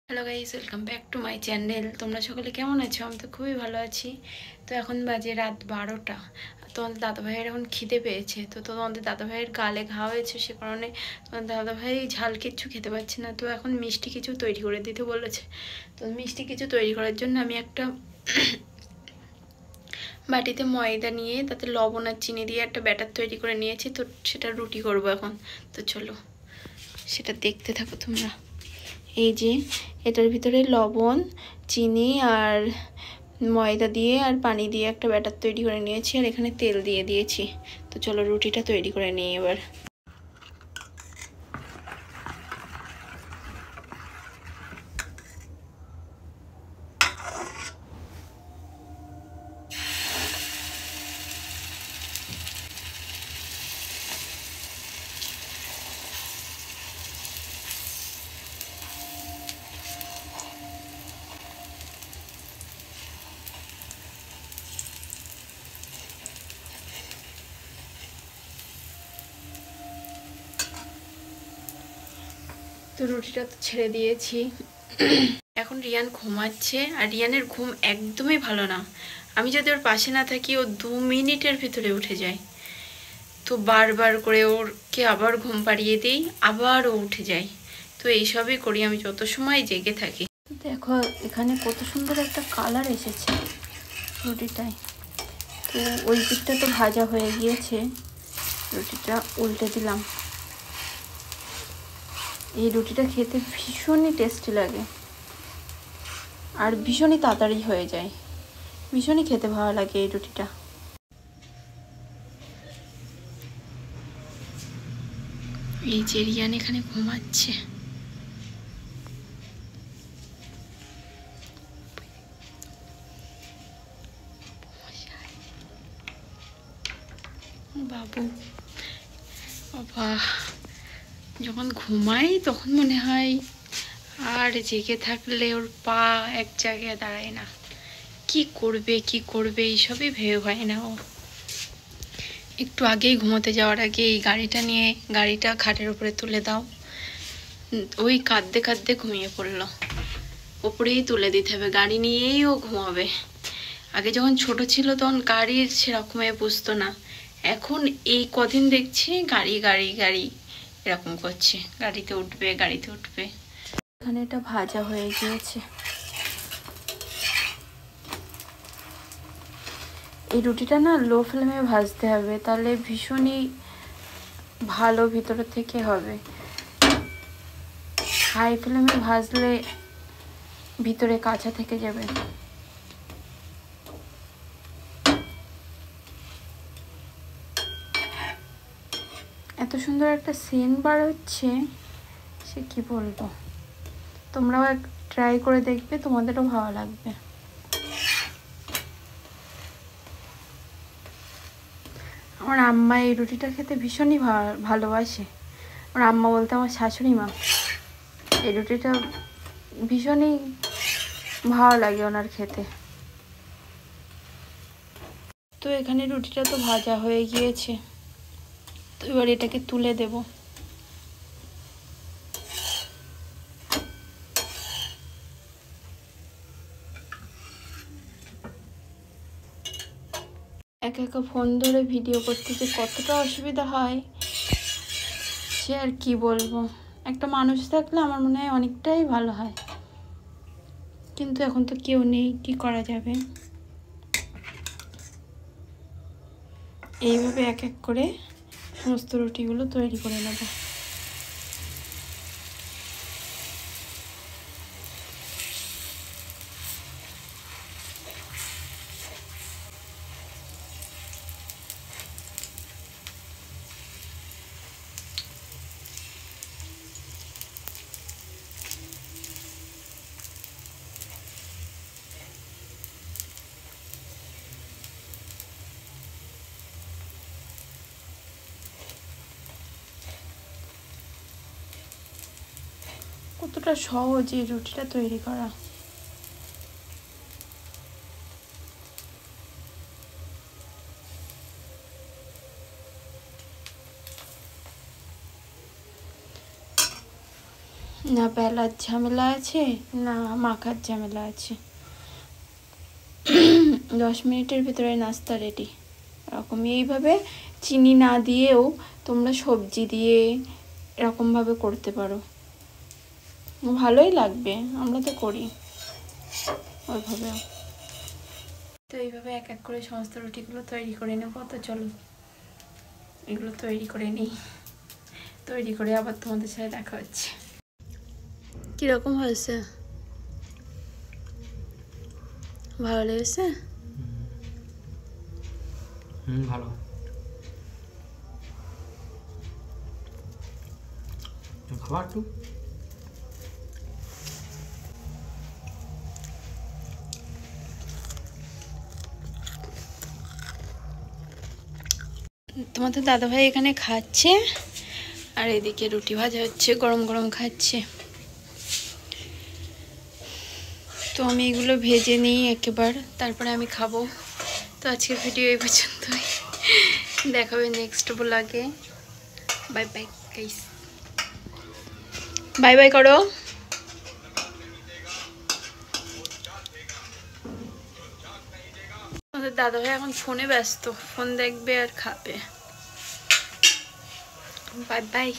Hello guys, welcome back to my channel. তোমরা সকলে কেমন আছো? আমি তো খুবই ভালো আছি। তো এখন বাজে রাত 12টা। তোমাদের দাদাভাইয়ের এখন খিদে পেয়েছে। তো তোমাদের দাদাভাইয়ের গালে ঘা হয়েছে, সে কারণে তোমাদের দাদাভাই ঝাল কিচ্ছু খেতে পারছে না। তো এখন মিষ্টি কিছু তৈরি করে দিতে বলেছে। তো মিষ্টি কিছু তৈরি করার জন্য আমি একটা বাটিতে ময়দা নিয়ে তাতে লবণ আর চিনি দিয়ে একটা ব্যাটার তৈরি করে নিয়েছি। তো সেটা রুটি করবো এখন। তো চলো সেটা দেখতে থাকো তোমরা। এই যে এটার ভিতরে লবণ, চিনি আর ময়দা দিয়ে আর পানি দিয়ে একটা ব্যাটার তৈরি করে নিয়েছি, আর এখানে তেল দিয়ে দিয়েছি। তো চলো রুটিটা তৈরি করে নিই এবার। তো রুটিটা তো ছেড়ে দিয়েছি। এখন রিয়ান ঘুমাচ্ছে, আর রিয়ানের ঘুম একদমই ভালো না। আমি যদি ওর পাশে না থাকি ও 2 মিনিটের ভিতরে উঠে যায়। তো বারবার করে ওরকে আবার ঘুম পাড়িয়ে দিই, আবার ও উঠে যায়। তো এইসবই করি আমি যত সময় জেগে থাকি। দেখো এখানে কত সুন্দর একটা কালার এসেছে রুটিটায়। তো ওই দিকটা তো ভাজা হয়ে গিয়েছে, রুটিটা উল্টে দিলাম। এই রুটিটা খেতে ভীষণই টেস্টি লাগে, আর ভীষণই তাড়াতাড়ি হয়ে যায়। ভীষণই খেতে ভালো লাগে এই রুটিটা। এই যে রিয়ান এখানে ঘুমাচ্ছে। বাবু বাবা, যখন ঘুমাই তখন মনে হয় আর জেগে থাকলে ওর পা এক জায়গায় দাঁড়ায় না। কি করবে কি করবে এইসবই ভেবে হয় না ও। একটু আগেই ঘুমোতে যাওয়ার আগে এই গাড়িটা খাটের উপরে তুলে দাও, ওই কাঁদতে কাঁদতে ঘুমিয়ে পড়লো। ওপরেই তুলে দিতে হবে, গাড়ি নিয়েই ও ঘুমাবে। আগে যখন ছোট ছিল তখন গাড়ির সেরকম বুঝতো না। এখন এই কদিন দেখছি গাড়ি গাড়ি গাড়ি এরকম করছে, গাড়িতে উঠবে গাড়িতে উঠবে। এখানে এটা ভাজা হয়ে গিয়েছে। এই রুটিটা না লো ফ্লেমে ভাজতে হবে, তাহলে ভীষণই ভালো ভিতর থেকে হবে। হাই ফ্লেমে ভাজলে ভিতরে কাঁচা থেকে যাবে। এত সুন্দর একটা সেন্ট বার হচ্ছে, সে কি বলবো। তোমরাও ট্রাই করে দেখবে, তোমাদেরও ভালো লাগবে। আমার আম্মা এই রুটিটা খেতে ভীষণই ভালোবাসে। আমার আম্মা বলতে আমার শাশুড়ি মা, এই রুটিটা ভীষণই ভালো লাগে ওনার খেতে। তো এখানে রুটিটা তো ভাজা হয়ে গিয়েছে, তো এবার এটাকে তুলে দেব। একা একা ফোন ধরে ভিডিও করতে যে কতটা অসুবিধা হয় সে আর কি বলবো। একটা মানুষ থাকলে আমার মনে হয় অনেকটাই ভালো হয়, কিন্তু এখন তো কেউ নেই, কি করা যাবে। এইভাবে এক এক করে সমস্ত রুটিগুলো তৈরি করে নেব। কতটা সহজ এই রুটিটা তৈরি করা। না বেলার ঝামেলা আছে না মাখার ঝামেলা আছে। 10 মিনিটের ভিতরে নাস্তা রেডি। এরকম এইভাবে চিনি না দিয়েও তোমরা সবজি দিয়ে এরকমভাবে করতে পারো, ভালোই লাগবে। আমরা তো করি ওইভাবে। তো এইভাবে এক এক করে সমস্ত রুটিগুলো তৈরি করে নেবো। তো চলো এগুলো তৈরি করে নিই, তৈরি করে আবার তোমাদের সাথে দেখা হচ্ছে। কীরকম হয়েছে? ভালো লেগেছে? ভালো। খাবার একটু তোমাদের দাদাভাই এখানে খাচ্ছে আর এদিকে রুটি ভাজা হচ্ছে, গরম গরম খাচ্ছে। তো আমি এগুলো ভেজে নিই একেবারে, তারপরে আমি খাবো। তো আজকের ভিডিও এই পর্যন্তই, দেখাবে নেক্সট ব্লগে। Bye bye guys, bye bye করো। আমাদের দাদাভাই এখন ফোনে ব্যস্ত, ফোন দেখবে আর খাবে। Bye bye.